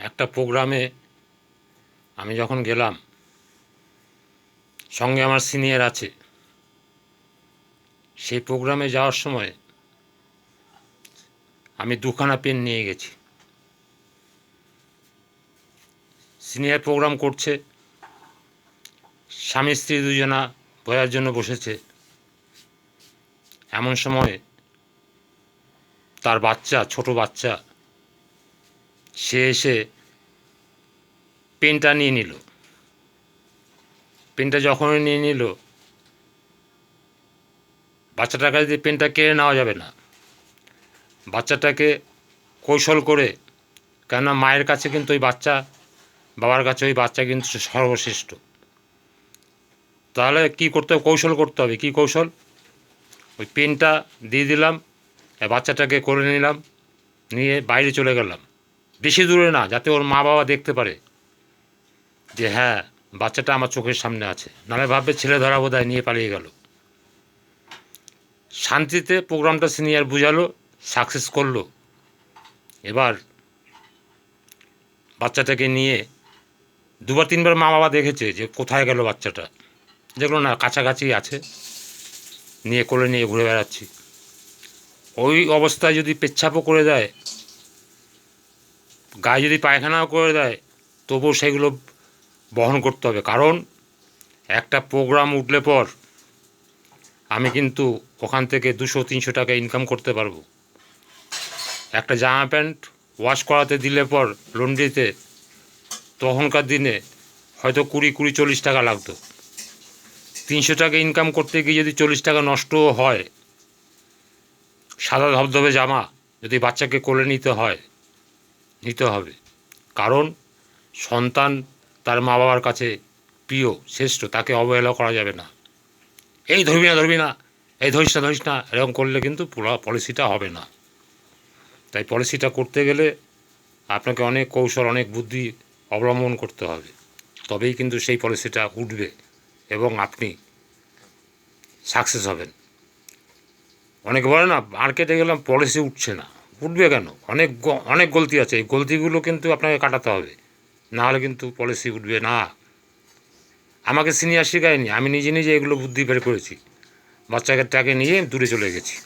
একটা প্রোগ্রামে আমি যখন গেলাম, সঙ্গে আমার সিনিয়র আছে। সেই প্রোগ্রামে যাওয়ার সময় আমি দুখানা পেন নিয়ে গেছি। সিনিয়র প্রোগ্রাম করছে, স্বামী স্ত্রী দুজনা বোঝার জন্য বসেছে। এমন সময় তার বাচ্চা, ছোট বাচ্চা, সে এসে পেনটা নিয়ে নিল। পেনটা যখনই নিয়ে নিল, বাচ্চাটার কাছে দিয়ে পেনটা কেড়ে নেওয়া যাবে না। বাচ্চাটাকে কৌশল করে, কেননা মায়ের কাছে কিন্তু ওই বাচ্চা, বাবার কাছে ওই বাচ্চা কিন্তু সর্বশ্রেষ্ঠ। তাহলে কী করতে হবে? কৌশল করতে হবে। কী কৌশল? ওই পেনটা দিয়ে দিলাম, বাচ্চাটাকে করে নিলাম, নিয়ে বাইরে চলে গেলাম। বেশি দূরে না, যাতে ওর মা বাবা দেখতে পারে যে হ্যাঁ, বাচ্চাটা আমার চোখের সামনে আছে। নাহলে ভাববে ছেলে ধরা বোধহয় নিয়ে পালিয়ে গেল। শান্তিতে প্রোগ্রামটা সিনিয়র বুঝালো, সাকসেস করলো। এবার বাচ্চাটাকে নিয়ে দুবার তিনবার মা বাবা দেখেছে যে কোথায় গেল বাচ্চাটা। যেগুলো না কাছাকাছি আছে, নিয়ে কোলে নিয়ে ঘুরে বেড়াচ্ছি। ওই অবস্থায় যদি পেচ্ছাপও করে দেয়, গায়ে যদি পায়খানাও করে দেয়, তবুও সেগুলো বহন করতে হবে। কারণ একটা প্রোগ্রাম উঠলে পর আমি কিন্তু ওখান থেকে 200-300 টাকা ইনকাম করতে পারবো। একটা জামা প্যান্ট ওয়াশ করাতে দিলে পর লন্ড্রিতে, তখনকার দিনে হয়তো 20-40 টাকা লাগতো। 300 টাকা ইনকাম করতে গিয়ে যদি 40 টাকা নষ্টও হয়, সাদা ধবধবে জামা যদি বাচ্চাকে কোলে নিতে হবে। কারণ সন্তান তার মা বাবার কাছে প্রিয়, শ্রেষ্ঠ, তাকে অবহেলা করা যাবে না। এই ধরবি না, এই ধরিস না, এরকম করলে কিন্তু পুরো পলিসিটা হবে না। তাই পলিসিটা করতে গেলে আপনাকে অনেক কৌশল, অনেক বুদ্ধি অবলম্বন করতে হবে। তবেই কিন্তু সেই পলিসিটা উঠবে এবং আপনি সাকসেস হবেন। অনেকে বলে না, মার্কেটে গেলাম পলিসি উঠছে না। উঠবে কেন? অনেক গলতি আছে। এই গলতিগুলো কিন্তু আপনাকে কাটাতে হবে, নাহলে কিন্তু পলিসি উঠবে না। আমাকে সিনিয়র শেখায়নি, আমি নিজে এগুলো বুদ্ধি বের করেছি। বাচ্চাটাকে নিয়ে দূরে চলে গেছি।